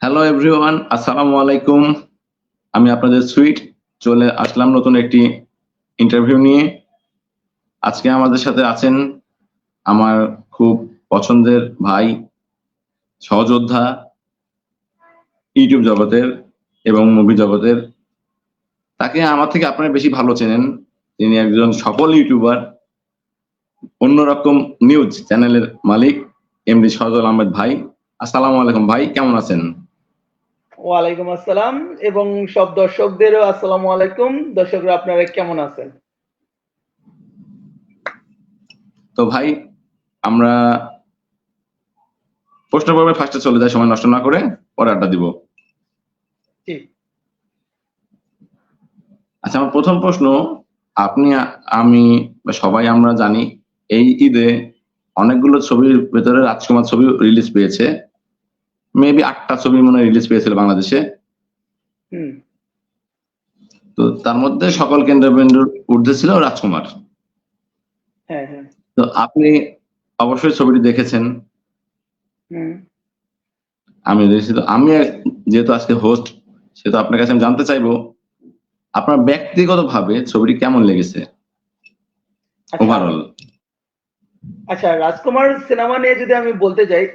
Hello everyone, আসসালামু আলাইকুম। আমি আপনাদের সুইট চলে আসলাম নতুন একটি ইন্টারভিউ নিয়ে। আজকে আমাদের সাথে আছেন আমার খুব পছন্দের ভাই, সহযোদ্ধা, ইউটিউব জগতের এবং মুভি জগতের। তাকে আমার থেকে আপনারা বেশি ভালো চেনেন। তিনি একজন সফল ইউটিউবার, অন্যরকম নিউজ চ্যানেলের মালিক এমডি সজল আহমেদ ভাই। আসসালামু আলাইকুম ভাই, কেমন আছেন? ওয়ালাইকুম আসসালাম এবং সব দর্শকদেরও আসসালামু আলাইকুম। দর্শকরা আপনারা কেমন আছেন? তো ভাই, আমরা প্রশ্ন পর্বে ফার্স্টে চলে যাই, সময় নষ্ট না করে, পরে আড্ডা দিব। ঠিক। আচ্ছা, আমার প্রথম প্রশ্ন, আপনি আমি সবাই আমরা জানি এই ঈদে অনেকগুলো ছবির ভেতরে রাজকুমার ছবি রিলিজ পেয়েছে। মেবি 8টা ছবি মনে রিলিজ পেয়েছিল বাংলাদেশে। তো তার মধ্যে সকল কেন্দ্রবিন্দুর ঊর্ধ্বে ছিল রাজকুমার। হ্যাঁ হ্যাঁ। তো আপনি অবশ্যই ছবিটি দেখেছেন। আমি দেখেছি। তো আমি যেহেতু আজকে হোস্ট, সেহেতু আপনার কাছে আমি জানতে চাইবো আপনার ব্যক্তিগতভাবে ছবিটি কেমন লেগেছে ওভারঅল। আচ্ছা, রাজকুমার সিনেমা নিয়ে যদি আমি বলতে যাই,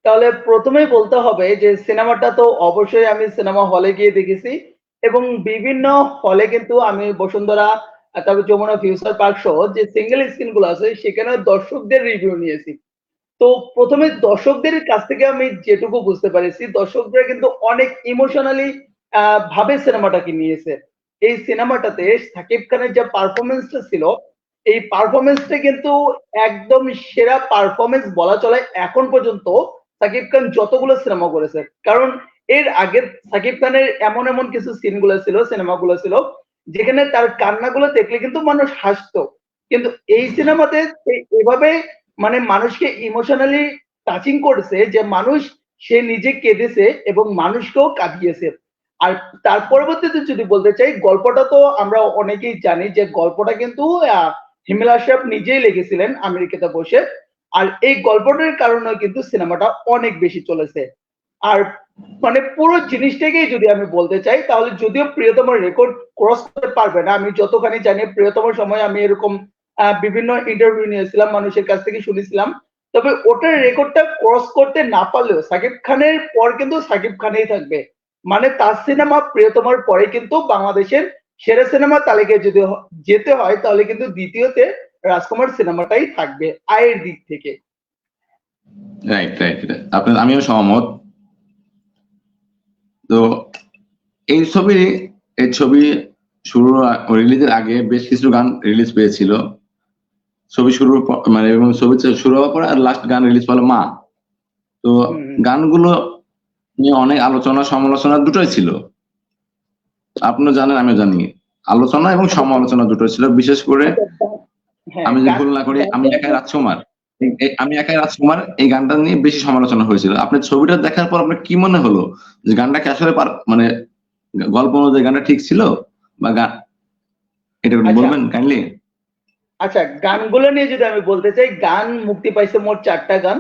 তাহলে প্রথমেই বলতে হবে যে সিনেমাটা তো অবশ্যই আমি সিনেমা হলে গিয়ে দেখেছি এবং বিভিন্ন হলে কিন্তু আমি বসুন্ধরা, তারপর যমুনা ফিউচার পার্ক সহ যে সিঙ্গেল স্ক্রিন গুলো আছে সেখানে দর্শকদের রিভিউ নিয়েছি। তো প্রথমে দর্শকদের কাছ থেকে আমি যেটুকু বুঝতে পারেছি, দর্শকরা কিন্তু অনেক ইমোশনালি ভাবে সিনেমাটাকে নিয়েছে। এই সিনেমাটাতে সাকিব খানের যে পারফরমেন্সটা ছিল, এই পারফরমেন্সটা কিন্তু একদম সেরা পারফরমেন্স বলা চলে এখন পর্যন্ত সাকিব খান যতগুলো সিনেমা করেছে। কারণ এর আগের সাকিব খানের এমন এমন কিছু সিনগুলো ছিল, সিনেমাগুলো ছিল যেখানে তার কান্নাগুলো দেখলে কিন্তু মানুষ হাসতো, কিন্তু এই সিনেমাতে এভাবে মানে মানুষকে ইমোশনালি টাচিং করেছে যে মানুষ সে নিজে কেঁদেছে এবং মানুষকেও কাঁদিয়েছে। আর তার পরবর্তীতে যদি বলতে চাই, গল্পটা তো আমরা অনেকেই জানি যে গল্পটা কিন্তু হিমেল আশরাফ নিজেই লিখেছিলেন আমেরিকাতে বসে। আর এই গল্পটার কারণে কিন্তু সিনেমাটা অনেক বেশি চলেছে। আর মানে পুরো জিনিসটাকেই যদি আমি বলতে চাই, তাহলে যদিও প্রিয়তমার রেকর্ড ক্রস করতে পারবে না, আমি যতখানি জানি প্রিয়তমার সময় আমি এরকম বিভিন্ন ইন্টারভিউ নিয়েছিলাম, মানুষের কাছ থেকে শুনেছিলাম, তবে ওটার রেকর্ডটা ক্রস করতে না পারলেও সাকিব খানের পর কিন্তু সাকিব খানেই থাকবে। মানে তার সিনেমা প্রিয়তমার পরে কিন্তু বাংলাদেশের সেরা সিনেমা তালিকায় যদি যেতে হয় তাহলে কিন্তু দ্বিতীয়তে রাজকুমার সিনেমাটাই থাকবে আয়ের দিক থেকে। রাইট রাইট, আপনার আমিও সহমত। তো এই ছবি শুরু রিলিজের আগে বেশ কিছু গান রিলিজ পেয়েছিল। ছবি শুরু মানে এবং ছবি শুরু হওয়ার পর আর লাস্ট গান রিলিজ হলো মা। তো গানগুলো নিয়ে অনেক আলোচনা সমালোচনা দুটোই ছিল, আপনিও জানেন আমিও জানি। আলোচনা এবং সমালোচনা দুটোই ছিল। বিশেষ করে আমি যদি ভুল না করি, আমি একাই রাজকুমার এই গানটা নিয়ে বেশি সমালোচনা হয়েছিল। আপনার ছবিটা দেখার পর আপনার কি মনে হলো যে গানটা কি আসলে মানে গল্প অনুযায়ী গানটা ঠিক ছিল বা এটা বলবেন কাইন্ডলি? আচ্ছা, গানগুলো নিয়ে যদি আমি বলতে চাই, গান মুক্তি পাইছে মোট 4টা গান।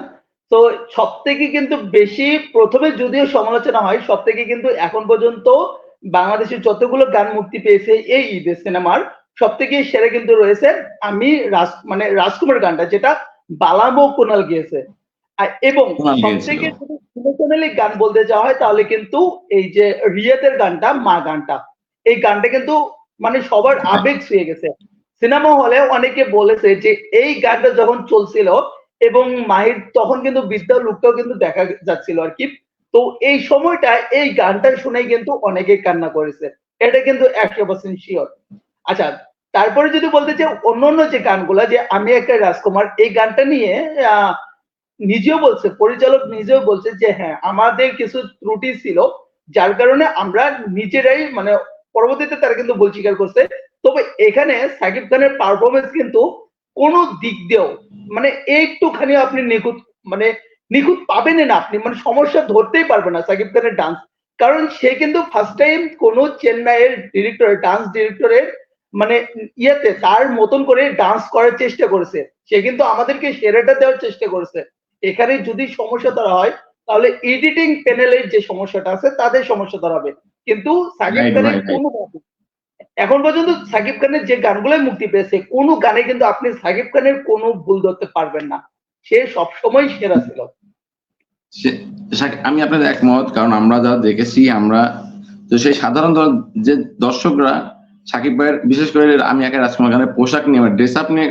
তো সব থেকে কিন্তু বেশি প্রথমে যদিও সমালোচনা হয়, সব থেকে কিন্তু এখন পর্যন্ত বাংলাদেশের যতগুলো গান মুক্তি পেয়েছে এই ঈদের সিনেমার সব থেকে সেরা কিন্তু রয়েছে আমি মানে রাজকুমার গানটা, যেটা বালামো কুনাল গিয়েছে। এবং সব থেকে যদি ইমোশনালি গান বলতে যাওয়া হয় তাহলে কিন্তু এই যে রিয়াদের গানটা, মা গানটা, এই গানটা কিন্তু মানে সবার আবেগ ছুঁয়ে গেছে। সিনেমা হলে অনেকে বলেছে যে এই গানটা যখন চলছিল এবং মাহির তখন কিন্তু বিদ্যা লুকটাও কিন্তু দেখা যাচ্ছিল আর কি। তো এই সময়টা এই গানটা শুনে কিন্তু অনেকে কান্না করেছে, এটা কিন্তু 100% শিওর। আচ্ছা, তারপরে যদি বলতে চাই অন্য যে গানগুলা, যে আমি একটা রাজকুমার, এই গানটা নিয়ে নিজেও বলছে, পরিচালক নিজেও বলছে যে হ্যাঁ আমাদের কিছু ত্রুটি ছিল যার কারণে আমরা নিজেরাই মানে পরবর্তীতে তারা কিন্তু ভুল স্বীকার করছে। তবে এখানে সাকিব খানের পারফরমেন্স কিন্তু কোন দিক দিয়েও মানে একটুখানি আপনি নিখুঁত পাবেন না, আপনি মানে সমস্যা ধরতেই পারবেন না সাকিব খানের ডান্স। কারণ সে কিন্তু ফার্স্ট টাইম কোন চেন্নাইয়ের ডিরেক্টর, ডান্স ডিরেক্টরের মানে ইয়েতে তার মতন করে ডান্স করার চেষ্টা করেছে। সে কিন্তু আমাদেরকে সেরাটা দেওয়ার চেষ্টা করেছে। এখানে যদি সমস্যা ধরা হয় তাহলে এডিটিং প্যানেলের যে সমস্যাটা আছে তাদের সমস্যা ধরাবে, কিন্তু সাকিব রাইট খানের ভাই, রাইট। কোনো এখন পর্যন্ত সাকিব খানের যে গানগুলো মুক্তি পেয়েছে কোনো গানে কিন্তু আপনি সাকিব খানের কোনো ভুল ধরতে পারবেন না, সে সবসময় সেরা ছিল। আমি আপনাদের একমত, কারণ আমরা যা দেখেছি, আমরা তো সেই সাধারণ যে দর্শকরা সাকিব ভাইয়ের, বিশেষ করে আমি একা রাজকুমার খানের পোশাক নিয়ে, ড্রেস আপ নিয়ে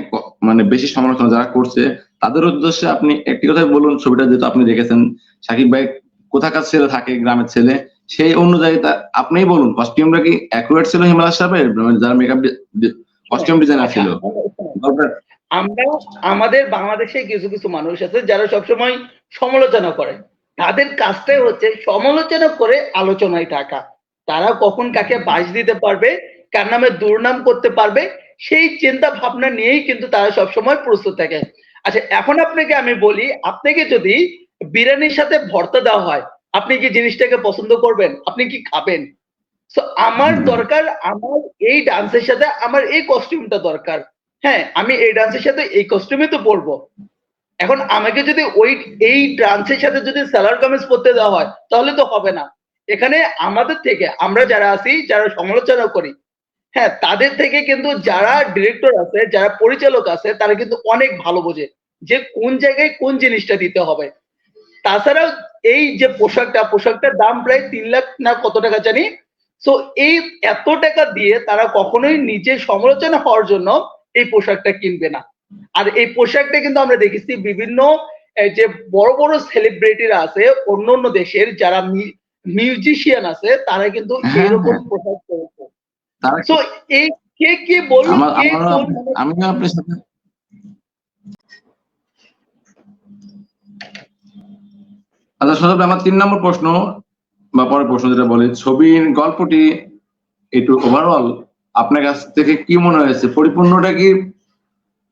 মানে বেশি সমালোচনা যারা করছে, তাদের উদ্দেশ্যে আপনি একটি কথাই বলুন, ছবিটা যেহেতু আপনি দেখেছেন, সাকিব ভাই কোথাকার ছেলে থাকে, গ্রামের ছেলে, সেই অনুযায়ী আপনিই বলুন, কস্টিউমটা কি অ্যাকুরেট ছিল হিমালয় সাহেবের, যারা মেকআপ কস্টিউম ডিজাইনার ছিল? আমরা আমাদের বাংলাদেশে কিছু কিছু মানুষ আছে যারা সবসময় সমালোচনা করে, তাদের কাজটাই হচ্ছে সমালোচনা করে আলোচনায় থাকা। তারা কখন কাকে বাস দিতে পারবে, কার নামে দুর্নাম করতে পারবে, সেই চিন্তা ভাবনা নিয়েই কিন্তু তারা সবসময় প্রস্তুত থাকে। আচ্ছা, এখন আপনাকে আমি বলি, আপনাকে যদি বিরিয়ানির সাথে ভর্তা দেওয়া হয়, আপনি কি জিনিসটাকে পছন্দ করবেন? আপনি কি খাবেন? সো আমার দরকার, আমার এই ডান্সের সাথে আমার এই কস্টিউমটা দরকার। হ্যাঁ, আমি এই ডান্সের সাথে এই কস্টিউমে তো পরবো। এখন আমাকে যদি এই ডান্সের সাথে যদি সালোয়ার কামিজ পরতে দেওয়া হয়, তাহলে তো হবে না। এখানে আমাদের থেকে, আমরা যারা আছি, যারা সমালোচনা করি, হ্যাঁ, তাদের থেকে কিন্তু যারা ডিরেক্টর আছে, যারা পরিচালক আছে, তারা কিন্তু অনেক ভালো বোঝে যে কোন জায়গায় কোন জিনিসটা দিতে হবে। তাছাড়াও এই যে পোশাকটার দাম প্রায় 3 লাখ না কত টাকা জানি। সো এই এত টাকা দিয়ে তারা কখনোই নিজের সমালোচনা হওয়ার জন্য এই পোশাকটা কিনবে না। আর এই পোশাকটা কিন্তু আমরা দেখেছি বিভিন্ন যে বড় বড় সেলিব্রিটিরা আছে অন্য অন্য দেশের, যারা মিউজিশিয়ান আছে, তারা কিন্তু এরকম পোশাক পরেছে। সো এই কে কে বললো, কে কোন, আমিও আপনার সাথে আচ্ছা সজল, আমার 3 নম্বর প্রশ্ন বা পরের প্রশ্ন যেটা বলি, ছবির গল্পটি একটু ওভারঅল আপনার কাছ থেকে কি মনে হয়েছে? পরিপূর্ণটা কি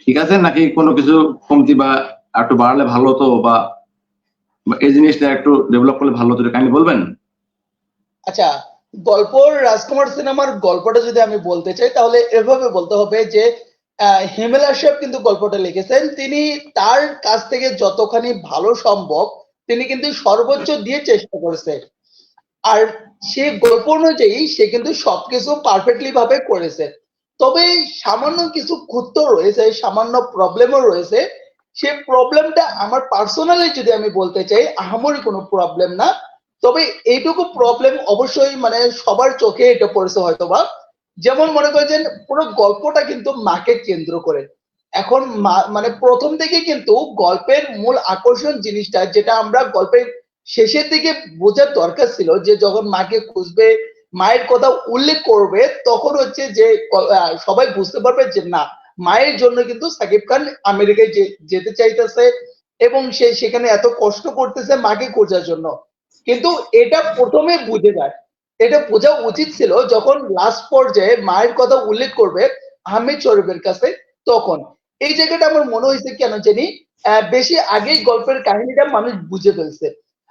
ঠিক আছে, নাকি কোনো কিছু কমতি বা একটু বাড়ালে ভালো হতো, বা এই জিনিসটা একটু ডেভেলপ করলে ভালো হতো, কাইন্ডলি বলবেন? আচ্ছা, গল্প, রাজকুমার সিনেমার গল্পটা যদি আমি বলতে চাই, তাহলে এভাবে বলতে হবে যে হিমেল আশরাফ কিন্তু গল্পটা লিখেছেন, তিনি তার কাছ থেকে যতখানি ভালো সম্ভব তিনি কিন্তু সর্বোচ্চ দিয়ে চেষ্টা করেছে। আর সে গল্প অনুযায়ী সে কিন্তু সবকিছু পারফেক্টলি ভাবে করেছে। তবে সামান্য কিছু খুঁত রয়েছে, সামান্য প্রবলেমও রয়েছে। সে প্রবলেমটা আমার পার্সোনালি যদি আমি বলতে চাই, আহামরি কোনো প্রবলেম না। তবে এইটুকু প্রবলেম অবশ্যই মানে সবার চোখে এটা পড়েছে হয়তোবা। যেমন মনে করেন পুরো গল্পটা কিন্তু মাকে কেন্দ্র করে। এখন মানে প্রথম থেকে কিন্তু গল্পের মূল আকর্ষণ জিনিসটা, যেটা আমরা গল্পের শেষের দিকে বোঝার দরকার ছিল, যে যখন মাকে খুঁজবে, মায়ের কথা উল্লেখ করবে, তখন হচ্ছে যে সবাই বুঝতে পারবে যে না, মায়ের জন্য কিন্তু সাকিব খান আমেরিকায় যেতে চাইতেছে এবং সে সেখানে এত কষ্ট করতেছে মাকে খোঁজার জন্য। কিন্তু এটা প্রথমে বুঝে যায়, এটা বোঝা উচিত ছিল যখন লাস্ট পর্যায়ে মায়ের কথা উল্লেখ করবে আহমেদ শরীফের কাছে, তখন এই জায়গাটা আমার মনে হয়েছে কেন জানি বেশি আগেই গল্পের কাহিনীটা মানুষ বুঝে ফেলছে।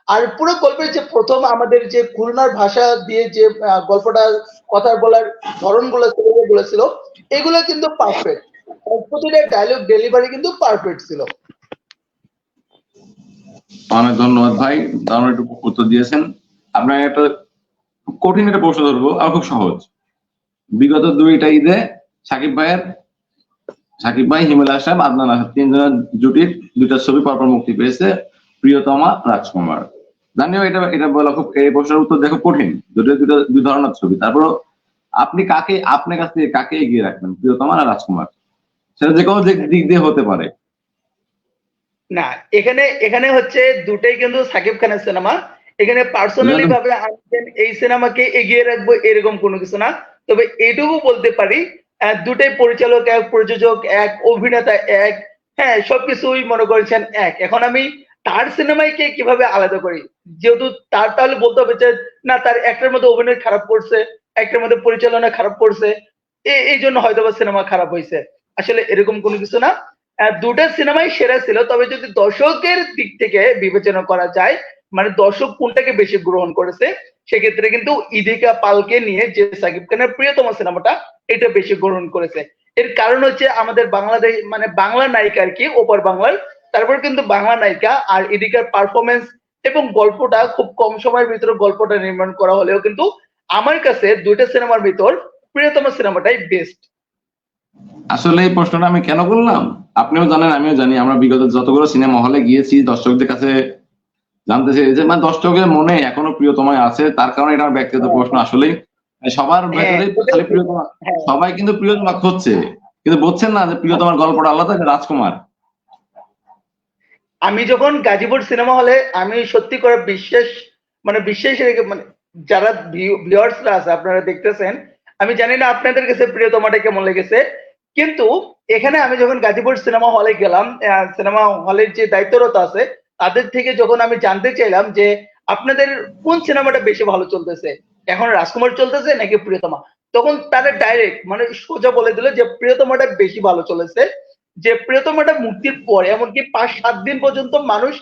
আর পুরো গল্পের যে প্রথম আমাদের যে খুলনার ভাষা দিয়ে যে গল্পটা কথা বলার ধরনগুলো বলেছিল, এগুলো কিন্তু পারফেক্ট, প্রতিটা ডায়লগ ডেলিভারি কিন্তু পারফেক্ট ছিল। অনেক ধন্যবাদ ভাই, দারুণ একটু উত্তর দিয়েছেন। আপনার একটা কঠিন একটা প্রশ্ন ধরবো, আর খুব সহজ। বিগত 2টা ঈদে সাকিব ভাই, হিমেল আশরাফ, আদনান আশরাফ, 3 জনের জুটির 2টা ছবি পরপর মুক্তি পেয়েছে, প্রিয়তমা, রাজকুমার। জানিও এটা বলা খুব, এই প্রশ্নের উত্তর দেখো কঠিন, দুই ধরনের ছবি। তারপর আপনি আপনার কাছ থেকে কাকে এগিয়ে রাখবেন, প্রিয়তমা না রাজকুমার? সেটা যে কোনো দিক দিয়ে হতে পারে। না, এখানে হচ্ছে দুটাই কিন্তু সাকিব খানের সিনেমা। এখানে পার্সোনালি ভাবে আমি এই সিনেমাকে এগিয়ে রাখবো এরকম কোনো কিছু না। তবে এটুকু বলতে পারি, দুটাই পরিচালক এক, প্রযোজক এক, অভিনেতা এক, হ্যাঁ, সবকিছুই মনে করেছেন এক। এখন আমি তার সিনেমাকে কিভাবে আলাদা করি, যেহেতু তার, তাহলে বলতে হবে যে না, তার একটার মধ্যে অভিনয় খারাপ করছে, একটার মধ্যে পরিচালনা খারাপ করছে, এই জন্য হয়তো বা সিনেমা খারাপ হয়েছে। আসলে এরকম কোনো কিছু না, দুটা সিনেমাই সেরা ছিল। তবে যদি দর্শকের দিক থেকে বিবেচনা করা যায়, মানে দর্শক কোনটাকে বেশি গ্রহণ করেছে, সেক্ষেত্রে কিন্তু ইদিকা পালকে নিয়ে যে সাকিব খানের প্রিয়তম সিনেমাটা, এটা বেশি গ্রহণ করেছে। এর কারণ হচ্ছে আমাদের বাংলাদেশ, মানে বাংলা নায়িকা আর কি, ওপার বাংলার, তারপর কিন্তু বাংলা নায়িকা আর ইদিকার পারফরমেন্স এবং গল্পটা খুব কম সময়ের ভিতরে গল্পটা নির্মাণ করা হলেও কিন্তু আমার কাছে দুইটা সিনেমার ভিতর প্রিয়তম সিনেমাটাই বেস্ট। আসলে এই প্রশ্নটা আমি কেন করলাম আপনিও জানেন আমিও জানি, আমরা বিগত যতগুলো সিনেমা হলে গিয়েছি দর্শকদের কাছে জানতে চেয়েছে, মানে দর্শকের মনে এখনো প্রিয়তমা আছে, তার কারণে এটা আমার ব্যক্তিগত প্রশ্ন। আসলেই সবার হ্যাঁ, ভেতরে ওটাই খালি তো। প্রিয়তমা, হ্যাঁ, সবাই কিন্তু প্রিয়তমা খুঁজছে, কিন্তু বুঝছেন না যে প্রিয়তমার গল্পটা আলাদা, যে রাজকুমার। আমি যখন গাজীপুর সিনেমা হলে, আমি সত্যি করে বিশ্বাস, মানে বিশ্বাস রেখে, মানে যারা ভিউয়ার্সরা আছে আপনারা দেখতেছেন, আমি জানি না আপনাদের কাছে প্রিয়তমাটা কেমন লেগেছে, কিন্তু এখানে আমি যখন গাজীপুর সিনেমা হলে গেলাম, সিনেমা হলের যে দায়িত্বরত আছে তাদের থেকে যখন আমি জানতে চাইলাম যে আপনাদের কোন সিনেমাটা বেশি ভালো চলতেছে, এখন রাজকুমার চলতেছে নাকি প্রিয়তমা, তখন তারা ডাইরেক্ট মানে সোজা বলে দিল যে প্রিয়তমাটা বেশি ভালো চলেছে। যে প্রিয়তমাটা মুক্তির পরে এমনকি 5-7 দিন পর্যন্ত মানুষ,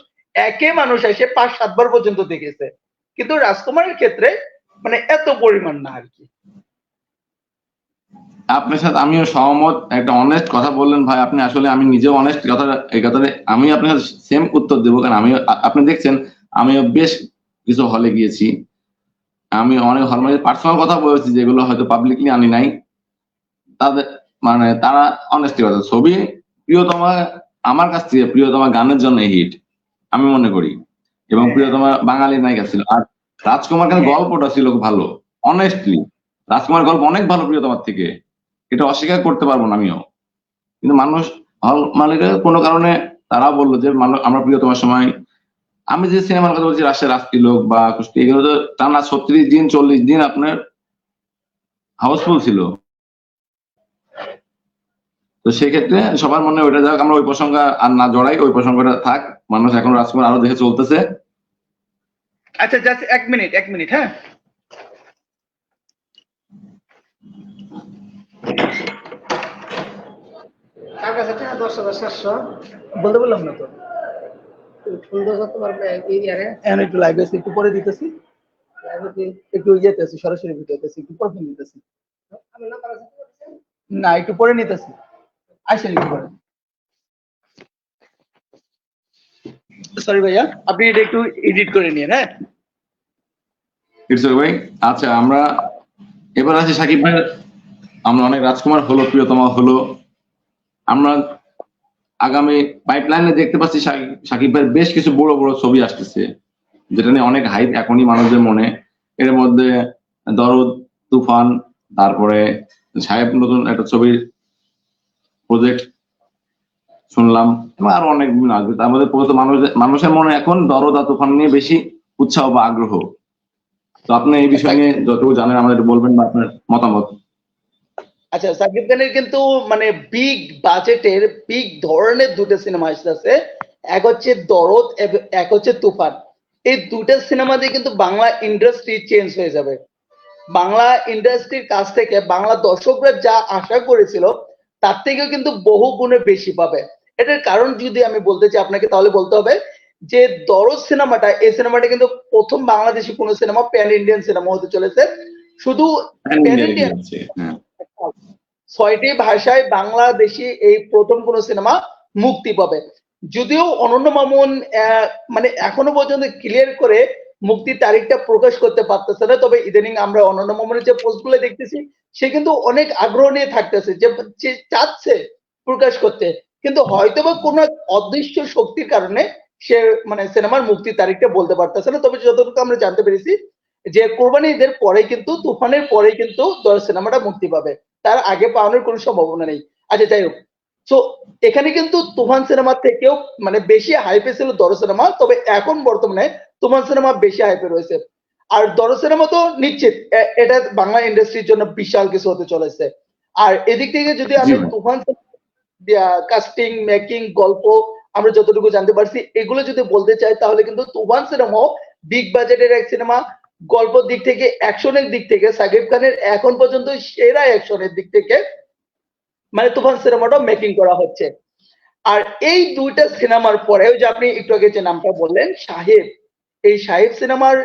মানুষ এসে 5-7 বার পর্যন্ত দেখেছে, কিন্তু রাজকুমারের ক্ষেত্রে মানে এত পরিমাণ না আর কি। আপনার সাথে আমিও সহমত, একটা অনেস্ট কথা বললেন ভাই আপনি, আসলে আমি নিজেও অনেস্ট কথা, এই কথাটা আমি আপনার সাথে সেম উত্তর দেবো, কারণ আমি, আপনি দেখছেন আমিও বেশ কিছু হলে গিয়েছি, আমি অনেক হল মানে পার্সোনাল কথা বলেছি যেগুলো হয়তো পাবলিকলি আনি নাই, তাদের মানে তারা অনেস্টি কথা। ছবি প্রিয়তমা আমার কাছ থেকে প্রিয়তমা গানের জন্য হিট আমি মনে করি, এবং প্রিয়তমা বাঙালি নায়িকা ছিল। আর রাজকুমার কিন্তু গল্পটা ছিল খুব ভালো, অনেস্টলি রাজকুমার গল্প অনেক ভালো প্রিয়তমার থেকে, এটা অস্বীকার করতে পারবো না আমিও। কিন্তু মানুষ, হল মালিকের কোনো কারণে তারা বললো যে আমরা প্রিয়তমার সময়, আমি যে সিনেমার কথা বলছি রাজশাহী রাজতিলক বা কুষ্টি, এগুলো তো টানা 36 দিন 40 দিন আপনার হাউসফুল ছিল। তো সেক্ষেত্রে সবার মনে ওইটা যাক, আমরা ওই প্রসঙ্গ আর না জড়াই, ওই প্রসঙ্গটা থাক, মানুষ এখন রাজকুমার আরো দেখে চলতেছে। আচ্ছা, জাস্ট 1 মিনিট, হ্যাঁ। কার কাছে টাকা 10,700 বলতে বললাম না তো, সুন্দর করতে পারবে এই ইয়ারে এখন একটু লাইভ এসে একটু পরে দিতেছি, একটু ইয়েতে আছি, সরাসরি ভিডিওতে আছি, একটু পরে ফোন দিতেছি। আমি নাম্বার আছে না, একটু পরে নিতেছি, আসেন একটু পরে। সরি ভাইয়া, আপনি এটা একটু এডিট করে নিন, হ্যাঁ। ইটস ওকে ভাই। আচ্ছা আমরা এবার আছি সাকিব ভাই, আমরা অনেক রাজকুমার হলো, প্রিয়তমা হলো, আমরা আগামী পাইপলাইনে দেখতে পাচ্ছি সাকিব ভাইয়ের বেশ কিছু বড় বড় ছবি আসতেছে, যেটা নিয়ে অনেক হাইপ এখনই মানুষদের মনে। এর মধ্যে দরদ, তুফান, তারপরে সাহেব নতুন একটা ছবির প্রজেক্ট শুনলাম, এবং আরো অনেক বিভিন্ন আসবে। তার মধ্যে প্রথমত মানুষের মনে এখন দরদ আর তুফান নিয়ে বেশি উৎসাহ বা আগ্রহ। তো আপনি এই বিষয় নিয়ে যতটুকু জানেন আমাদের বলবেন বা আপনার মতামত। আচ্ছা, সাকিব খানের কিন্তু মানে বিগ বাজেটের বিগ ধরনের দুটো সিনেমা আসতেছে, এক হচ্ছে দরদ, এক হচ্ছে তুফান। এই দুটো সিনেমা দিয়ে কিন্তু বাংলা ইন্ডাস্ট্রি চেঞ্জ হয়ে যাবে। বাংলা ইন্ডাস্ট্রির কাছ থেকে বাংলা দর্শকরা যা আশা করেছিল তার থেকেও কিন্তু বহু গুণে বেশি পাবে। এটার কারণ যদি আমি বলতে চাই আপনাকে, তাহলে বলতে হবে যে দরদ সিনেমাটা, এই সিনেমাটা কিন্তু প্রথম বাংলাদেশি কোনো সিনেমা প্যান ইন্ডিয়ান সিনেমা হতে চলেছে। শুধু প্যান ইন্ডিয়ান, হ্যাঁ 6টি ভাষায় বাংলাদেশি এই প্রথম কোন সিনেমা মুক্তি পাবে। যদিও অনন্য মামুন মানে এখনো পর্যন্ত ক্লিয়ার করে মুক্তির তারিখটা প্রকাশ করতে পারতেছে না, তবে ইদানিং আমরা অনন্য মামুনের যে পোস্টগুলো দেখতেছি সে কিন্তু অনেক আগ্রহ নিয়ে থাকতেছে, যে চাচ্ছে প্রকাশ করতে, কিন্তু হয়তোবা কোনো এক অদৃশ্য শক্তির কারণে সে মানে সিনেমার মুক্তির তারিখটা বলতে পারতেছে না। তবে যতটুকু আমরা জানতে পেরেছি যে কোরবানি ঈদের পরে কিন্তু, তুফানের পরে কিন্তু সিনেমাটা মুক্তি পাবে, তার আগে পাওয়ানোর কোনো সম্ভাবনা নেই। আচ্ছা যাই হোক, তো এখানে কিন্তু তুফান সিনেমা থেকেও মানে বেশি হাইপে ছিল দরদ সিনেমা, তবে এখন বর্তমানে তুফান সিনেমা বেশি হাইপে রয়েছে। আর দরদ সিনেমা তো নিশ্চিত এটা বাংলা ইন্ডাস্ট্রির জন্য বিশাল কিছু হতে চলেছে। আর এদিক থেকে যদি আমি তুফান কাস্টিং, মেকিং, গল্প আমরা যতটুকু জানতে পারছি এগুলো যদি বলতে চাই, তাহলে কিন্তু তুফান সিনেমাও বিগ বাজেটের এক সিনেমা। গল্পের দিক থেকে, অ্যাকশনের দিক থেকে সাকিব খানের এখন পর্যন্ত সেরা অ্যাকশনের দিক থেকে মানে তুফান সিনেমাটা মেকিং করা হচ্ছে। আর এই দুইটা সিনেমার পরে ওই যে আপনি একটু আগে যে নামটা বললেন সাহেব, এই সাহেব সিনেমার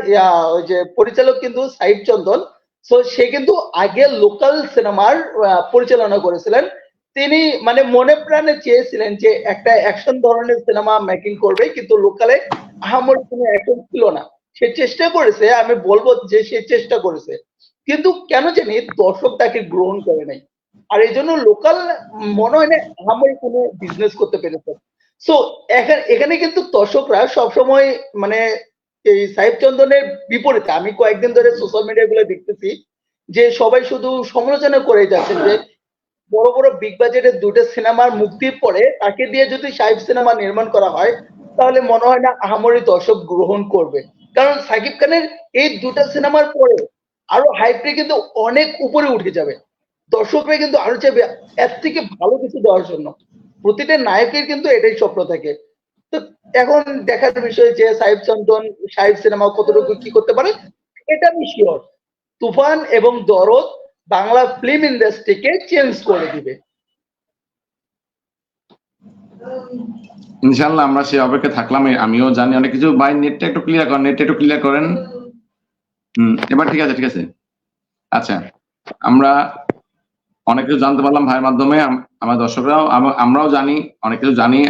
ওই যে পরিচালক কিন্তু সাহিব চন্দন। তো সে কিন্তু আগে লোকাল সিনেমার পরিচালনা করেছিলেন। তিনি মানে মনে প্রাণে চেয়েছিলেন যে একটা অ্যাকশন ধরনের সিনেমা মেকিং করবে, কিন্তু লোকালে আহামরি কোনো অ্যাকশন ছিল না। সে চেষ্টা করেছে, আমি বলবো যে সে চেষ্টা করেছে। কিন্তু কেন জানি দর্শক তাকে গ্রহণ করে নাই। আর এইজন্য লোকাল মনে হয় না আহামরি কোনো বিজনেস করতে পেরেছে। সো এখানে কিন্তু দর্শকরা সবসময় মানে এই সাহেব চন্দনের বিপরীতে আমি কয়েকদিন ধরে সোশ্যাল মিডিয়া গুলো দেখতেছি যে সবাই শুধু সমালোচনা করে যাচ্ছেন যে বড় বড় বিগ বাজেটের দুটো সিনেমার মুক্তির পরে তাকে দিয়ে যদি সাহেব সিনেমা নির্মাণ করা হয় তাহলে মনে হয় না আহামরি দর্শক গ্রহণ করবে। কারণ সাকিব খানের এই দুটো সিনেমার পরে আরো হাইপটা কিন্তু অনেক উপরে উঠে যাবে। দর্শকরা কিন্তু আরো চাইবে এর থেকে ভালো কিছু দেওয়ার জন্য। প্রতিটা নায়কের কিন্তু এটাই স্বপ্ন থাকে। তো এখন দেখার বিষয় যে সাহেব চন্দন সাহেব সিনেমা কতটুকু কি করতে পারে, এটা আমি শিওর তুফান এবং দরদ বাংলা ফিল্ম ইন্ডাস্ট্রিকে চেঞ্জ করে দিবে। ইনশাল্লাহ আমরা সেই অপেক্ষা থাকলাম। আমিও জানি অনেক কিছু। ভাই নেটটা একটু ক্লিয়ার করেন। এবার ঠিক আছে, ঠিক আছে। আচ্ছা, আমরা অনেক কিছু জানতে পারলাম ভাইয়ের মাধ্যমে। আমার দর্শকরাও আমরাও জানি, অনেক কিছু জানি।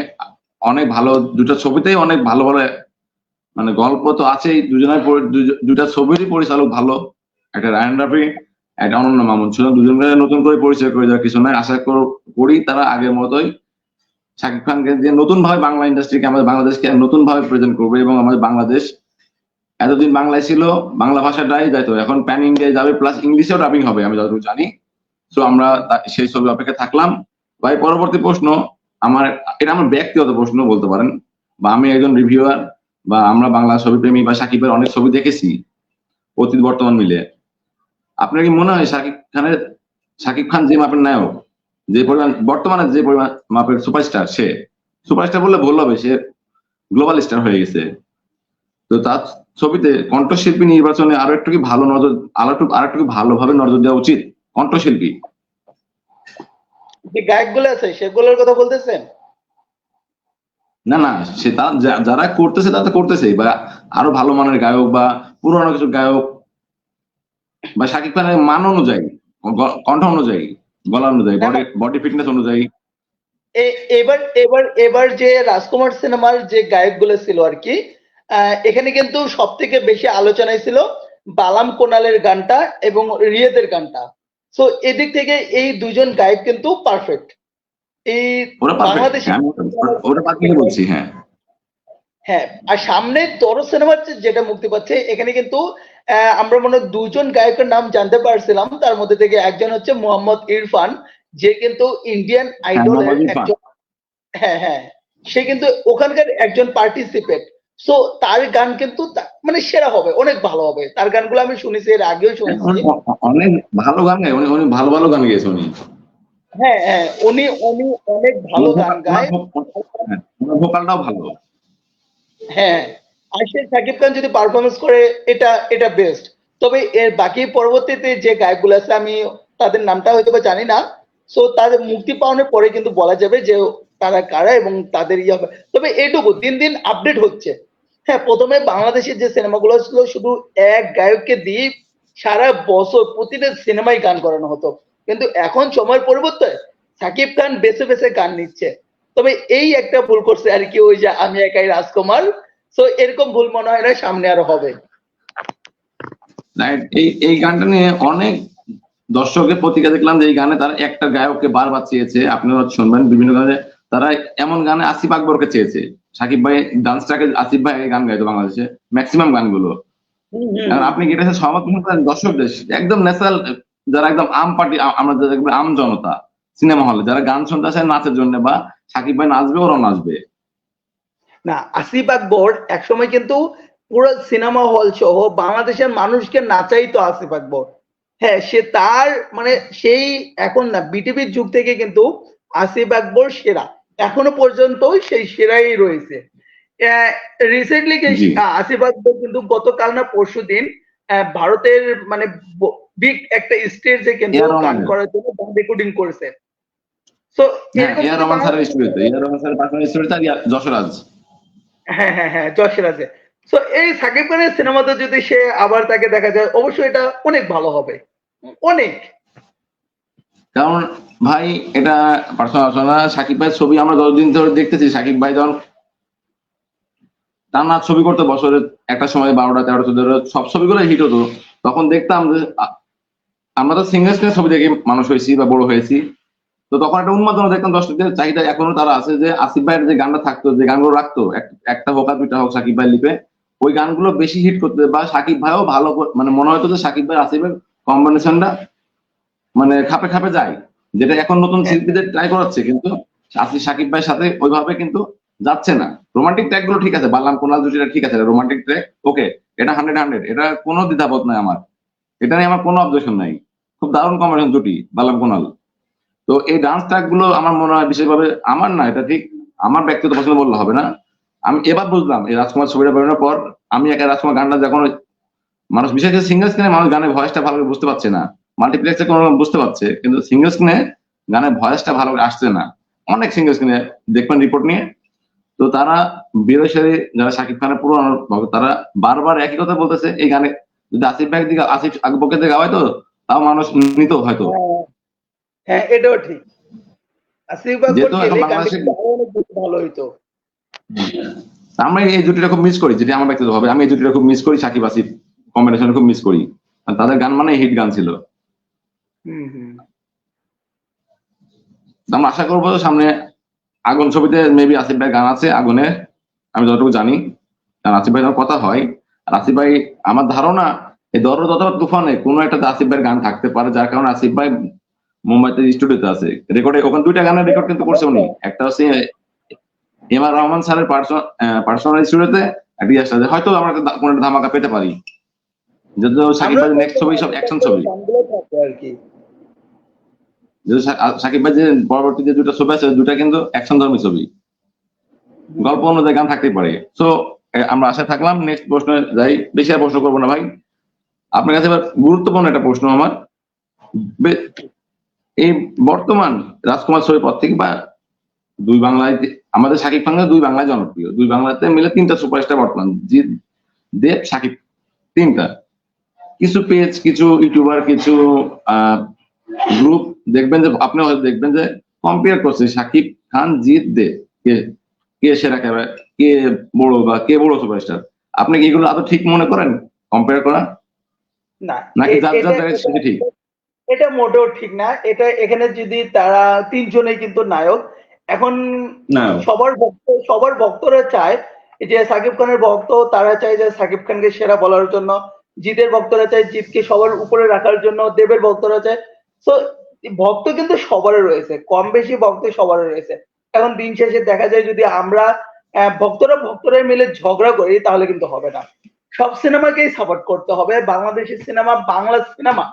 অনেক ভালো দুটো ছবিতেই অনেক ভালো ভালো মানে গল্প তো আছেই। দুটা ছবিরই পরিচালক ভালো, একটা রায়হান রাফি, একটা অনন্য মামুন। সুতরাং দুজনকে নতুন করে পরিচয় করে দেওয়ার কিছু নয়। আশা করি তারা আগের মতোই শাকিব খানকে যে নতুন ভাবে বাংলা ইন্ডাস্ট্রিকে, আমাদের বাংলাদেশকে নতুন ভাবে প্রেজেন্ট করবে। এবং আমাদের বাংলাদেশ এতদিন বাংলায় ছিল, বাংলা ভাষাটাই যাইতো, এখন প্যান ইন্ডিয়ায় যাবে, প্লাস ইংলিশেও ডাবিং হবে আমি যতটুকু জানি। তো আমরা সেই ছবি অপেক্ষা থাকলাম। ভাই পরবর্তী প্রশ্ন আমার, এটা আমার ব্যক্তিগত প্রশ্ন বলতে পারেন, বা আমি একজন রিভিউয়ার, বা আমরা বাংলা ছবি প্রেমী বা শাকিবের অনেক ছবি দেখেছি অতীত বর্তমান মিলে। আপনার কি মনে হয় শাকিব খান যে মাপের নায়ক, যে পরিমাণ বর্তমানে যে পরিমাণ মাপের সুপারস্টার, সে সুপারস্টার বললে ভুল হবে, সে গ্লোবাল স্টার হয়ে গেছে। তো তার ছবিতে কণ্ঠশিল্পী নির্বাচনে আরো একটু কি ভালো নজর, আর একটু ভালোভাবে নজর দেওয়া উচিত কণ্ঠশিল্পী? যে গায়কগুলো আছে সেগুলোর কথা বলতেছেন? না না, সে যারা করতেছে তারা তো করতেছেই, বা আরো ভালো মানের গায়ক বা পুরোনো কিছু গায়ক, বা শাকিব খানের মান অনুযায়ী, কণ্ঠ অনুযায়ী, গলা অনুযায়ী, বডি ফিটনেস অনুযায়ী। এবার এবার এবার যে রাজকুমার সিনেমার যে গায়কগুলো ছিল আর কি, এখানে কিন্তু সব থেকে বেশি আলোচনায় ছিল বালাম কোনালের গানটা এবং রিয়েদের গানটা। সো এদিক থেকে এই দুজন গায়ক কিন্তু পারফেক্ট। এই ওরা পারফেক্ট, বাংলাদেশে আমি ওটা পারফেক্ট বলছি। হ্যাঁ হ্যাঁ, আর সামনে তোরো সিনেমার যেটা মুক্তি পাচ্ছে এখানে কিন্তু আমরা মনে হয় দুজন গায়কের নাম জানতে পারছিলাম। তার মধ্যে থেকে একজন হচ্ছে মোহাম্মদ ইরফান, যে কিন্তু ইন্ডিয়ান আইডলের একজন। হ্যাঁ হ্যাঁ, সে কিন্তু ওখানকার একজন পার্টিসিপেট। সো তার গান কিন্তু মানে সেরা হবে, অনেক ভালো হবে। তার গানগুলো আমি শুনেছি, এর আগেও শুনেছি। অনেক ভালো গান গায় উনি, ভালো ভালো গান গেয়েছে উনি। হ্যাঁ হ্যাঁ, উনি উনি অনেক ভালো গান গায়। ভোকালটাও ভালো। হ্যাঁ, আর সে শাকিব খান যদি পারফরমেন্স করে এটা এটা বেস্ট। তবে এর বাকি পরবর্তীতে যে গায়কগুলো আছে আমি তাদের নামটা হয়তো বা জানি না। সো তাদের মুক্তি পাওয়ানোর পরে কিন্তু বলা যাবে যে তারা কারা এবং তাদের ইয়ে হবে। তবে এইটুকু দিন দিন আপডেট হচ্ছে। হ্যাঁ, প্রথমে বাংলাদেশের যে সিনেমাগুলো ছিল শুধু এক গায়ককে দিয়ে সারা বছর প্রতিটা সিনেমায় গান করানো হতো। কিন্তু এখন সময়ের পরিবর্তে শাকিব খান বেছে বেছে গান নিচ্ছে। তবে এই একটা ভুল করছে আর কি, ওই যে আমি একাই রাজকুমার। সো এরকম ভুল মনে হয় না সামনে আরো হবে। এই গানটা নিয়ে অনেক দর্শকের প্রতিক্রিয়া দেখলাম যে এই গানে তারা একটা গায়ককে বারবার চেয়েছে। আপনারা শুনবেন বিভিন্ন গানে তারা এমন গানে আসিফ আকবরকে চেয়েছে। সাকিব ভাই ডান্স ট্র্যাকে আসিফ ভাই গান গাইতো বাংলাদেশে ম্যাক্সিমাম গানগুলো। আপনি কি এটা সহমত করেন? দর্শকদের একদম ন্যাচারাল, যারা একদম আম পার্টি, আমরা যারা আম জনতা সিনেমা হলে যারা গান শুনতে আসে নাচের জন্য, বা সাকিব ভাই নাচবে, ওরাও নাচবে। না, আসিফ আকবর একসময় কিন্তু পুরো সিনেমা হল সহ বাংলাদেশের মানুষকে নাচাইতো আসিফ আকবর। হ্যাঁ, সে তার মানে সেই এখন না বিটিভির যুগ থেকে কিন্তু আসিফ আকবর সেরা, এখনো পর্যন্ত সেই সেরাই রয়েছে। রিসেন্টলি আসিফ আকবর কিন্তু গতকাল না পরশুদিন ভারতের মানে বিগ একটা স্টেজে কিন্তু গান করার জন্য গান রেকর্ডিং করেছে। সো যশোরাজ, হ্যাঁ হ্যাঁ হ্যাঁ, যশোরাজে। সো এই সাকিব খানের সিনেমাতে যদি সে আবার তাকে দেখা যায় অবশ্যই এটা অনেক ভালো হবে, অনেক। কারণ ভাই এটা পার্সোনাল, সাকিব ভাইয়ের ছবি আমরা যতদিন ধরে দেখতেছি, সাকিব ভাই যখন টানা ছবি করতে বছরে একটা সময় 12টা 13টা 14টা সব ছবিগুলো হিট হতো। তখন দেখতাম যে আমরা তো সিঙ্গেল স্ক্রিনে ছবি দেখে মানুষ হয়েছি বা বড় হয়েছি। তো তখন একটা উন্মাদনা দেখতাম দর্শকদের চাহিদা এখনো তারা আছে যে আসিফ ভাইয়ের যে গানটা থাকতো, যে গানগুলো রাখতো, একটা হোক আর দুইটা হোক সাকিব ভাই লিপে, ওই গানগুলো বেশি হিট করতে বা সাকিব ভাইও ভালো মানে মনে হতো যে সাকিব ভাই আসিফের কম্বিনেশনটা মানে খাপে খাপে যায়, যেটা এখন নতুন শিল্পীদের ট্রাই করাচ্ছে, কিন্তু আসিফ সাকিব ভাইয়ের সাথে ওইভাবে কিন্তু যাচ্ছে না। রোমান্টিক ট্র্যাক গুলো ঠিক আছে, বাল্লাম কোনাল জুটিটা ঠিক আছে, রোমান্টিক ট্র্যাক ওকে, এটা 100 এটা কোনো দ্বিধাবোধ নাই আমার, এটা নিয়ে আমার কোনো অবজেকশন নাই। খুব দারুণ কম্বিনেশন জুটি বাল্লাম কোনাল। তো এই ডান্স ট্র্যাক গুলো আমার মনে হয় বিশেষভাবে আমার না, এটা ঠিক আমার ব্যক্তিগত পছন্দ বললে হবে না। আমি এবার বুঝলাম এই রাজকুমার ছবিটা বেরোনোর পর, আমি একা রাজকুমার গানটা যখন মানুষ বিশেষ করে সিঙ্গেল স্ক্রিনে মানুষ গানের ভয়েসটা ভালো করে বুঝতে পারছে না, মাল্টিপ্লেক্সে কোনো বুঝতে পারছে, কিন্তু সিঙ্গেল স্ক্রিনে গানের ভয়েসটা ভালো করে আসছে না। অনেক সিঙ্গেল স্ক্রিনে দেখবেন রিপোর্ট নিয়ে, তো তারা বিরোধী যারা শাকিব খানের পুরনো ভক্ত, তারা বারবার একই কথা বলতেছে, এই গানে যদি আসিফ ভাই দিকে আসিফ আকবরকে দিয়ে গাওয়াই তো তাও মানুষ নিত হয়তো। হ্যাঁ, এটাও ঠিক। আসিফ আকবর যেহেতু এখন গেলে গানটা বাংলাদেশে কিন্তু আরো অনেক বেশি ভালো হইতো। আমরা এই জুটিটা খুব মিস করি, যেটি আমার ব্যক্তিগত হবে, আমি এই জুটিটা খুব মিস করি, সাকিব আসিফ কম্বিনেশন খুব মিস করি। আর তাদের গান মানে হিট গান ছিল। হুম হুম। আমরা আশা করবো সামনে আগুন ছবিতে মেবি আসিফ ভাই গান আছে আগুনে, আমি যতটুকু জানি, কারণ আসিফ ভাই কথা হয়। আর আসিফ ভাই আমার ধারণা এই দরদ অথবা তুফানে কোনো একটা আসিফ ভাইয়ের গান থাকতে পারে, যার কারণে আসিফ ভাই মুম্বাইতে স্টুডিওতে আছে রেকর্ডে, ওখানে দুইটা গানের রেকর্ড কিন্তু করছে উনি, একটা হচ্ছে এম আর রহমান স্যারের পার্সোনাল স্টুডিওতে, একটা ইয়ার সাথে হয়তো আমরা কোনো একটা ধামাকা পেতে পারি, যেহেতু সাকিব ভাই নেক্সট ছবি সব অ্যাকশন ছবি, গানগুলো থাকবে আর কি। যেহেতু সাকিব ভাই যে পরবর্তী যে দুটো ছবি আছে দুটা কিন্তু অ্যাকশন ধর্মী ছবি, গল্প অনুযায়ী গান থাকতেই পারে। সো আমরা আশা থাকলাম, নেক্সট প্রশ্নে যাই, বেশি আর প্রশ্ন করবো না ভাই। আপনার কাছে এবার গুরুত্বপূর্ণ একটা প্রশ্ন আমার, এই বর্তমান রাজকুমার ছবির পর থেকে বা দুই বাংলায় আমাদের শাকিব খান দুই বাংলায় জনপ্রিয়, দুই বাংলাতে মিলে তিনটা সুপারস্টার বর্তমান, জিৎ, দেব, শাকিব, তিনটা। কিছু পেজ, কিছু ইউটিউবার, কিছু গ্রুপ দেখবেন যে আপনি হয়তো দেখবেন যে কম্পেয়ার করছে শাকিব খান, জিৎ, দেব, কে কে সেরা, কে বড় বা কে বড় সুপারস্টার। আপনি কি এগুলো আদৌ ঠিক মনে করেন কম্পেয়ার করা, না, নাকি যার যার জায়গায় সেটা ঠিক? এটা মোটেও ঠিক না। এটা এখানে যদি তারা তিনজনেই কিন্তু নায়ক। এখন না, সবার ভক্তরা চায় যে সাকিব খানের ভক্ত, তারা চায় যে সাকিব খানকে সেরা বলার জন্য, জিতের ভক্তরা চায় জিতকে সবার উপরে রাখার জন্য, দেবের ভক্তরা চায়। তো ভক্ত কিন্তু সবারই রয়েছে, কম বেশি ভক্ত সবারই রয়েছে। এখন দিন শেষে দেখা যায় যদি আমরা ভক্তরা মিলে ঝগড়া করি তাহলে কিন্তু হবে না। সব সিনেমাকেই সাপোর্ট করতে হবে। বাংলাদেশের সিনেমা, বাংলা সিনেমা,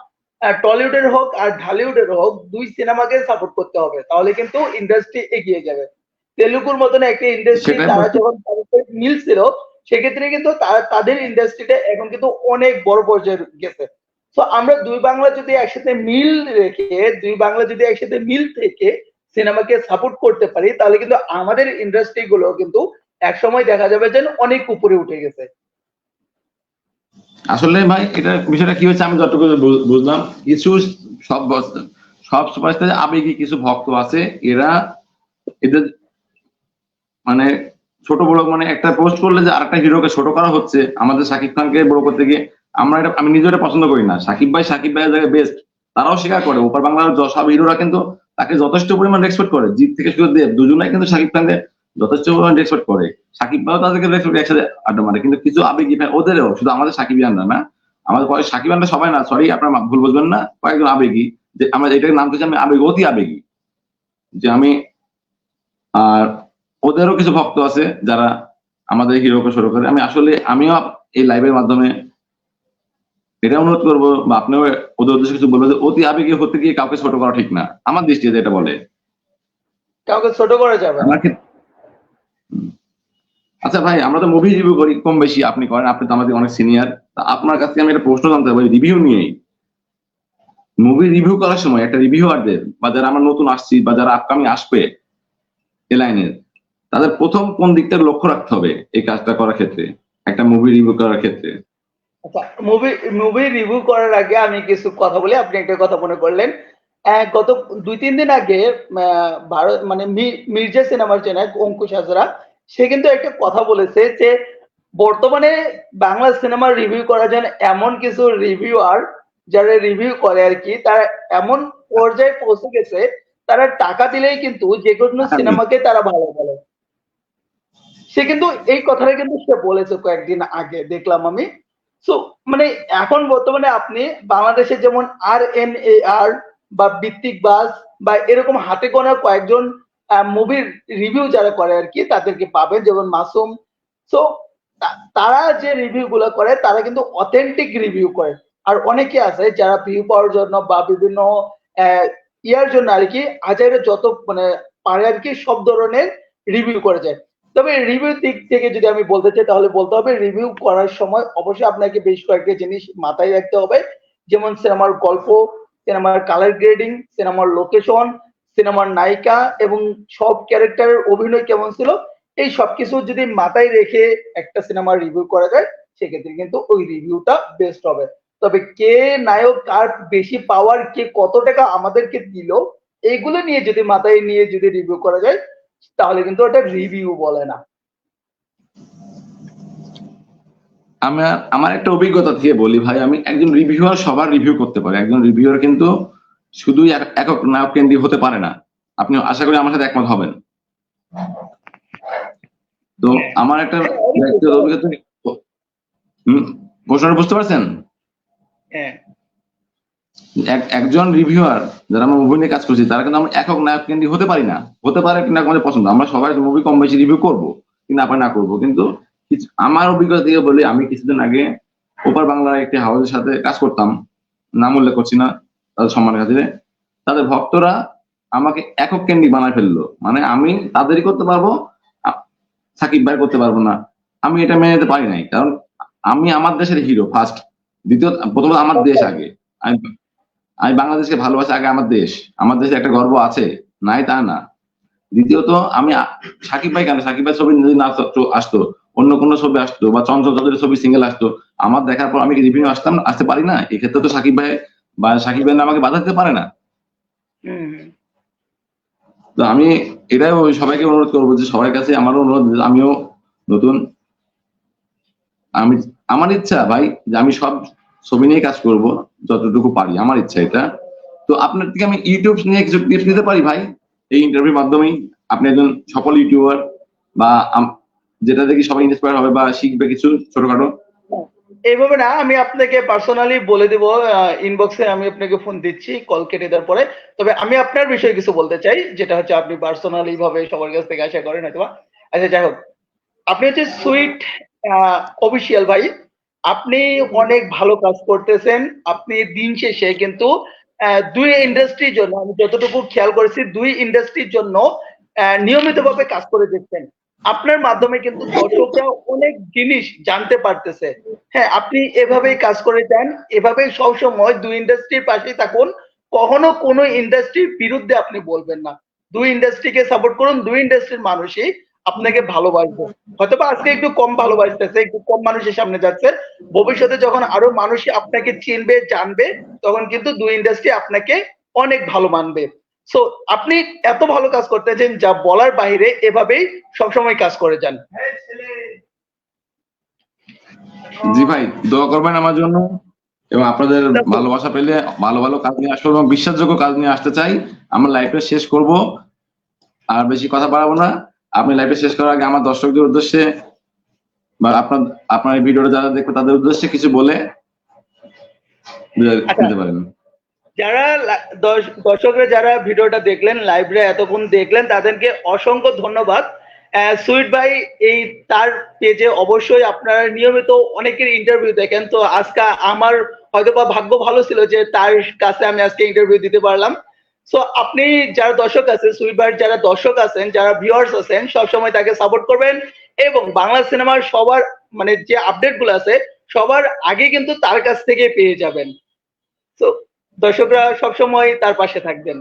টলিউডের হোক আর ঢালিউডের হোক, দুই সিনেমাকে সাপোর্ট করতে হবে, তাহলে কিন্তু ইন্ডাস্ট্রি এগিয়ে যাবে। তেলুগুর মতন একটা ইন্ডাস্ট্রি সেটাই তারা যখন মিল ছিল, সেক্ষেত্রে কিন্তু তাদের ইন্ডাস্ট্রিটা এখন কিন্তু অনেক বড় পর্যায়ে গেছে। তো আমরা দুই বাংলা যদি একসাথে মিল রেখে, দুই বাংলা যদি একসাথে মিল থেকে সিনেমাকে সাপোর্ট করতে পারি, তাহলে কিন্তু আমাদের ইন্ডাস্ট্রি গুলো কিন্তু একসময় দেখা যাবে যেন অনেক উপরে উঠে গেছে। আসলে ভাই এটা বিষয়টা কি হচ্ছে, আমি যতটুকু বুঝলাম, কিছু সব সব সুপারস্টার আবেগী কিছু ভক্ত আছে, এরা এদের মানে ছোট বড় মানে একটা পোস্ট করলে যে আরেকটা হিরোকে ছোট করা হচ্ছে, আমাদের শাকিব খানকে বড় করতে গিয়ে আমি নিজেরা পছন্দ করি না। সাকিব ভাইয়ের জায়গায় বেস্ট, তারাও স্বীকার করে, ওপার বাংলার সব হিরোরা কিন্তু তাকে যথেষ্ট পরিমাণ রেসপেক্ট করে, জিত থেকে শুরু দেব দুজনাই কিন্তু শাকিব খানকে যথেষ্ট পরিমাণ রেসপেক্ট করে, সাকিব ভাইও তাদেরকে রেসপেক্ট, একসাথে আড্ডা মারে। কিন্তু কিছু আবেগী ভাই ওদেরও, শুধু আমাদের সাকিবিয়ানরা না, আমাদের সাকিবিয়ানরা সবাই না, সরি আপনার ভুল বুঝবেন না, কয়েকজন আবেগী, যে আমরা এটাকে নাম দিচ্ছি আমি আবেগ, অতি আবেগী, যে আমি। আর ওদেরও কিছু ভক্ত আছে যারা আমাদের হিরোকে শুরু করে। আমিও এই লাইভের মাধ্যমে এটা অনুরোধ করবো, বা আপনিও ওদের উদ্দেশ্যে কিছু বলবো, যে অতি আবেগী হতে গিয়ে কাউকে ছোট করা ঠিক না, আমার দৃষ্টিতে এটা বলে। কাউকে ছোট করা যাবে না। আচ্ছা ভাই, আমরা তো মুভি রিভিউ করি কম বেশি, আপনি করেন, আপনি তো আমাদের অনেক সিনিয়র, আপনার কাছ থেকে আমি একটা প্রশ্ন জানতে পারি রিভিউ নিয়েই। মুভি রিভিউ করার সময় একটা রিভিউয়ারদের, বা যারা আমরা নতুন আসছি বা যারা আপকামিং আসবে এ লাইনের, তাদের প্রথম কোন দিকটা লক্ষ্য রাখতে হবে এই কাজটা করার ক্ষেত্রে, একটা মুভি রিভিউ করার ক্ষেত্রে? আচ্ছা, মুভি রিভিউ করার আগে আমি কিছু কথা বলি। আপনি একটা কথা মনে করলেন, গত 2-3 দিন আগে ভারত মানে মির্জা সিনেমার জন্য অঙ্কুশ হাজরা, সে কিন্তু একটা কথা বলেছে যে বর্তমানে বাংলা সিনেমার রিভিউ করার জন্য এমন কিছু রিভিউয়ার যারা রিভিউ করে আর কি, তারা এমন পর্যায়ে পৌঁছে গেছে, তারা টাকা দিলেই কিন্তু যে কোনো সিনেমাকে তারা ভালো বলে। সে কিন্তু এই কথাটা কিন্তু সে বলেছে কয়েকদিন আগে, দেখলাম আমি। সো মানে এখন বর্তমানে আপনি বাংলাদেশে যেমন RNAR বা ভিত্তিক বাস বা এরকম হাতে গোনা কয়েকজন মুভির রিভিউ যারা করে আর কি, তাদেরকে পাবেন, যেমন মাসুম। সো তারা যে রিভিউ গুলো করে তারা কিন্তু অথেন্টিক রিভিউ করে। আর অনেকে আছে যারা ভিউ পাওয়ার জন্য বা বিভিন্ন ইয়ার জন্য আর কি হাজারে যত মানে পারে আর কি সব ধরনের রিভিউ করে যায়। তবে রিভিউ দিক থেকে যদি আমি বলতে চাই তাহলে বলতে হবে রিভিউ করার সময় অবশ্যই আপনাকে বেশ কয়েকটা জিনিস মাথায় রাখতে হবে, যেমন সিনেমার গল্প, সিনেমার কালার গ্রেডিং, সিনেমার লোকেশন, সিনেমার নায়িকা এবং সব ক্যারেক্টারের অভিনয় কেমন ছিল, এই সবকিছু যদি মাথায় রেখে একটা সিনেমার রিভিউ করা যায় সেক্ষেত্রে কিন্তু ওই রিভিউটা বেস্ট হবে। তবে কে নায়ক, কার বেশি পাওয়ার, কে কত টাকা আমাদেরকে দিল, এইগুলো নিয়ে যদি মাথায় নিয়ে যদি রিভিউ করা যায় তাহলে কিন্তু ওটা রিভিউ বলে না। আমার একটা অভিজ্ঞতা থেকে বলি ভাই, আমি একজন রিভিউয়ার সবার রিভিউ করতে পারে, একজন রিভিউয়ার কিন্তু শুধুই একক নায়ক কেন্দ্রিক হতে পারে না। আপনি আশা করি আমার সাথে একমত হবেন। তো আমার একটা ব্যক্তিগত অভিজ্ঞতা, প্রশ্নটা বুঝতে পারছেন? হ্যাঁ, একজন রিভিউয়ার যারা আমরা মুভি নিয়ে কাজ করছি তারা কিন্তু আমরা একক নায়ক কেন্দ্রিক হতে পারি না। হতে পারে কিনা আমাদের পছন্দ, আমরা সবাই মুভি কম বেশি রিভিউ করবো কিনা আপনি না করবো, কিন্তু আমার অভিজ্ঞতা থেকে বলি, আমি কিছুদিন আগে ওপার বাংলার একটি হাউসের সাথে কাজ করতাম, নাম উল্লেখ করছি না তাদের সম্মানের খাতিরে। তাদের ভক্তরা আমাকে একক কেন্দ্রিক বানায় ফেললো, মানে আমি তাদেরই করতে পারবো, সাকিব ভাই করতে পারবো না। আমি এটা মেনে নিতে পারি নাই, কারণ আমি আমার দেশের হিরো ফার্স্ট, দ্বিতীয় প্রথমত আমার দেশ আগে। আমি বাংলাদেশকে ভালোবাসি আগে, আমার দেশে একটা গর্ব আছে, নাই তা না। দ্বিতীয়ত আমি সাকিব ভাই কেন, সাকিব ভাই ছবি যদি না আসতো, অন্য কোনো ছবি আসতো বা চঞ্চল চৌধুরীর ছবি সিঙ্গেল আসতো, আমার দেখার পর আমি কি রিভিউ আসতে পারি না? এক্ষেত্রে তো সাকিব ভাই বা সাকিব ভাই আমাকে বাধা দিতে পারে না। তো আমি এটাই সবাইকে অনুরোধ করবো যে সবার কাছে আমারও অনুরোধ, আমিও নতুন, আমার ইচ্ছা ভাই যে আমি সব ছবি নিয়ে কাজ করব যতটুকু পারি, আমার ইচ্ছা এটা। তো আপনার থেকে আমি ইউটিউব নিয়ে কিছু টিপস নিতে পারি ভাই এই ইন্টারভিউর মাধ্যমেই? আপনি একজন সফল ইউটিউবার, বা যেটা দেখি সবাই ইন্সপায়ার হবে বা শিখবে কিছু ছোটখাটো। এইভাবে না, আমি আপনাকে পার্সোনালি বলে দেব, ইনবক্সে আমি আপনাকে ফোন দিচ্ছি কল কেটে দেওয়ার পরে। তবে আমি আপনার বিষয়ে কিছু বলতে চাই, যেটা হচ্ছে আপনি পার্সোনালি ভাবে সবার কাছ থেকে আশা করেন হয়তো। আচ্ছা যাই হোক, আপনি হচ্ছে সুইট অফিসিয়াল ভাই, আপনি অনেক ভালো কাজ করতেছেন। আপনি দিন শেষে কিন্তু দুই ইন্ডাস্ট্রির জন্য, আমি যতটুকু খেয়াল করেছি, দুই ইন্ডাস্ট্রির জন্য নিয়মিতভাবে কাজ করে দিচ্ছেন। আপনার মাধ্যমে কিন্তু দর্শকরা অনেক জিনিস জানতে পারতেছে। হ্যাঁ, আপনি এভাবেই কাজ করে যান, এভাবেই সবসময় দুই ইন্ডাস্ট্রির পাশেই থাকুন, কখনো কোনো ইন্ডাস্ট্রির বিরুদ্ধে আপনি বলবেন না। দুই ইন্ডাস্ট্রিকে সাপোর্ট করুন, দুই ইন্ডাস্ট্রির মানুষই আপনাকে ভালোবাসবে। হয়তোবা আজকে একটু কম ভালোবাসতেছে, একটু কম মানুষের সামনে যাচ্ছে, ভবিষ্যতে যখন আরো মানুষ আপনাকে চিনবে, জানবে, তখন কিন্তু দুই ইন্ডাস্ট্রি আপনাকে অনেক ভালো মানবে। সো আপনি এত ভালো কাজ করতেছেন যা বলার বাইরে, এভাবেই সবসময় কাজ করে যান। জি ভাই, দোয়া করবেন আমার জন্য, এবং আপনাদের ভালোবাসা পেলে ভালো ভালো কাজ নিয়ে আসবো এবং বিশ্বাসযোগ্য কাজ নিয়ে আসতে চাই। আমরা লাইফটা শেষ করব, আর বেশি কথা বাড়াবো না। আপনি লাইফে শেষ করার আগে আমার দর্শকদের উদ্দেশ্যে বা আপনার এই ভিডিওটা যারা দেখবে তাদের উদ্দেশ্যে কিছু বলে দিতে পারেন। যারা দর্শকরা যারা ভিডিওটা দেখলেন, লাইভে এতক্ষণ দেখলেন, তাদেরকে অসংখ্য ধন্যবাদ। সুইট ভাই এই তার পেজে অবশ্যই আপনারা নিয়মিত অনেকের ইন্টারভিউ দেখেন, তো আজকে আমার হয়তো বা ভাগ্য ভালো ছিল যে তার কাছে আমি আজকে ইন্টারভিউ দিতে পারলাম। সো আপনি যারা দর্শক আছেন, সুইট ভাইয়ের যারা দর্শক আছেন, যারা ভিউয়ার্স আছেন, সবসময় তাকে সাপোর্ট করবেন এবং বাংলা সিনেমার সবার মানে যে আপডেট গুলো আছে সবার আগে কিন্তু তার কাছ থেকে পেয়ে যাবেন। তো দর্শকরা সবসময় তার পাশে থাকবেন।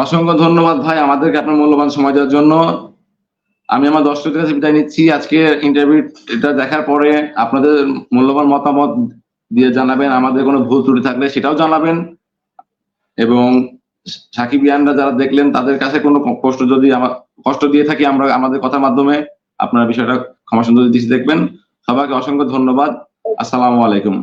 অসংখ্য ধন্যবাদ ভাই আমাদেরকে আপনার মূল্যবান সময় দেওয়ার জন্য। আমি আমার দর্শকদের কাছে বিদায় নিচ্ছি। আজকে ইন্টারভিউ এটা দেখার পরে আপনাদের মূল্যবান মতামত দিয়ে জানাবেন, আমাদের কোনো ভুল ত্রুটি থাকলে সেটাও জানাবেন, এবং সাকিবিয়ানরা যারা দেখলেন তাদের কাছে কোনো কষ্ট যদি কষ্ট দিয়ে থাকি আমরা আমাদের কথার মাধ্যমে, আপনারা বিষয়টা ক্ষমা সুন্দর দৃষ্টি দেখবেন। সবাইকে অসংখ্য ধন্যবাদ। আসসালামু আলাইকুম।